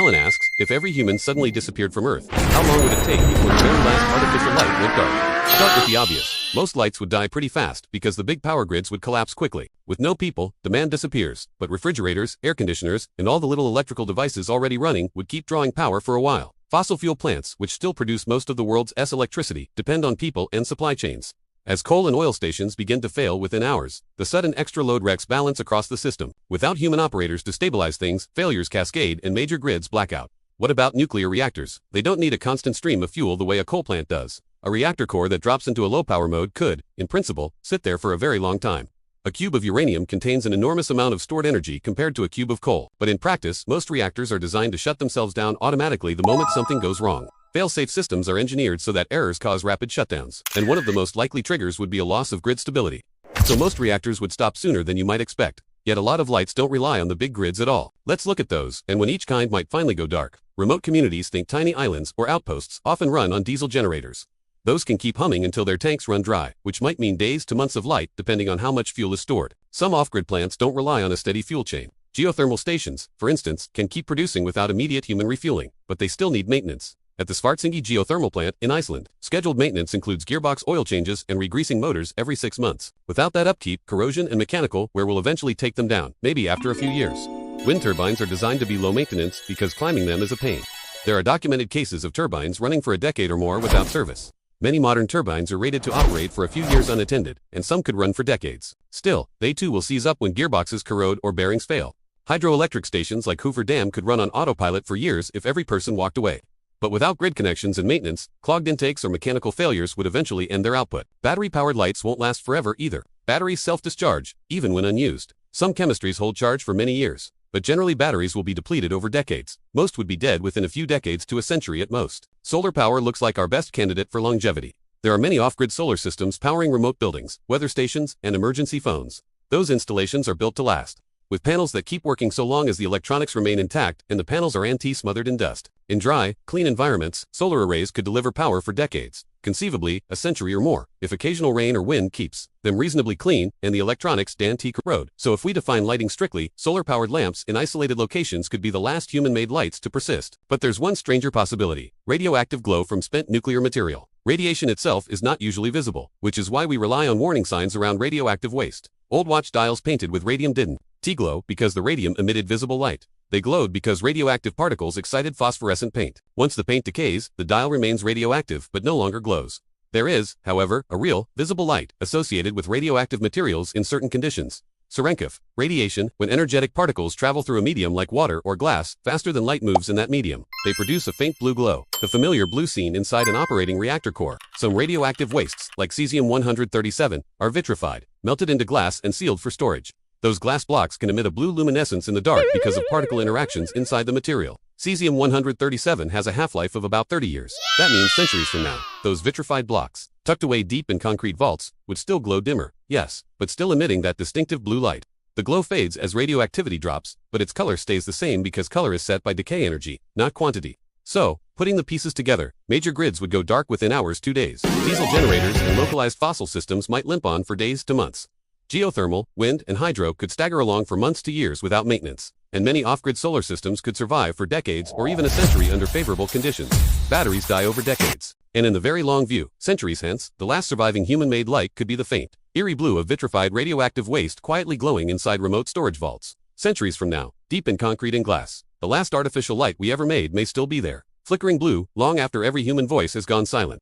Alan asks, if every human suddenly disappeared from Earth, how long would it take before the very last artificial light went dark? Start with the obvious. Most lights would die pretty fast because the big power grids would collapse quickly. With no people, demand disappears, but refrigerators, air conditioners, and all the little electrical devices already running would keep drawing power for a while. Fossil fuel plants, which still produce most of the world's electricity, depend on people and supply chains. As coal and oil stations begin to fail within hours, the sudden extra load wrecks balance across the system. Without human operators to stabilize things, failures cascade and major grids black out. What about nuclear reactors? They don't need a constant stream of fuel the way a coal plant does. A reactor core that drops into a low power mode could, in principle, sit there for a very long time. A cube of uranium contains an enormous amount of stored energy compared to a cube of coal, but in practice, most reactors are designed to shut themselves down automatically the moment something goes wrong. Fail-safe systems are engineered so that errors cause rapid shutdowns, and one of the most likely triggers would be a loss of grid stability. So most reactors would stop sooner than you might expect. Yet a lot of lights don't rely on the big grids at all. Let's look at those, and when each kind might finally go dark. Remote communities, think tiny islands or outposts, often run on diesel generators. Those can keep humming until their tanks run dry, which might mean days to months of light depending on how much fuel is stored. Some off-grid plants don't rely on a steady fuel chain. Geothermal stations, for instance, can keep producing without immediate human refueling, but they still need maintenance. At the Svartsengi geothermal plant in Iceland, scheduled maintenance includes gearbox oil changes and regreasing motors every 6 months. Without that upkeep, corrosion and mechanical wear will eventually take them down, maybe after a few years. Wind turbines are designed to be low maintenance because climbing them is a pain. There are documented cases of turbines running for a decade or more without service. Many modern turbines are rated to operate for a few years unattended, and some could run for decades. Still, they too will seize up when gearboxes corrode or bearings fail. Hydroelectric stations like Hoover Dam could run on autopilot for years if every person walked away. But without grid connections and maintenance, clogged intakes or mechanical failures would eventually end their output. Battery-powered lights won't last forever either. Batteries self-discharge, even when unused. Some chemistries hold charge for many years, but generally batteries will be depleted over decades. Most would be dead within a few decades to a century at most. Solar power looks like our best candidate for longevity. There are many off-grid solar systems powering remote buildings, weather stations, and emergency phones. Those installations are built to last, with panels that keep working so long as the electronics remain intact and the panels are anti-smothered in dust. In dry, clean environments, solar arrays could deliver power for decades, conceivably a century or more, if occasional rain or wind keeps them reasonably clean and the electronics don't corrode. So if we define lighting strictly, solar-powered lamps in isolated locations could be the last human-made lights to persist. But there's one stranger possibility: radioactive glow from spent nuclear material. Radiation itself is not usually visible, which is why we rely on warning signs around radioactive waste. Old watch dials painted with radium didn't glow because the radium emitted visible light. They glowed because radioactive particles excited phosphorescent paint. Once the paint decays, the dial remains radioactive but no longer glows. There is, however, a real, visible light associated with radioactive materials in certain conditions. Cherenkov, radiation, when energetic particles travel through a medium like water or glass, faster than light moves in that medium. They produce a faint blue glow, the familiar blue seen inside an operating reactor core. Some radioactive wastes, like cesium-137, are vitrified, melted into glass and sealed for storage. Those glass blocks can emit a blue luminescence in the dark because of particle interactions inside the material. Cesium-137 has a half-life of about 30 years. That means centuries from now, those vitrified blocks, tucked away deep in concrete vaults, would still glow dimmer, yes, but still emitting that distinctive blue light. The glow fades as radioactivity drops, but its color stays the same because color is set by decay energy, not quantity. So, putting the pieces together, major grids would go dark within hours to days. Diesel generators and localized fossil systems might limp on for days to months. Geothermal, wind, and hydro could stagger along for months to years without maintenance, and many off-grid solar systems could survive for decades or even a century under favorable conditions. Batteries die over decades, and in the very long view, centuries hence, the last surviving human-made light could be the faint, eerie blue of vitrified radioactive waste quietly glowing inside remote storage vaults. Centuries from now, deep in concrete and glass, the last artificial light we ever made may still be there, flickering blue long after every human voice has gone silent.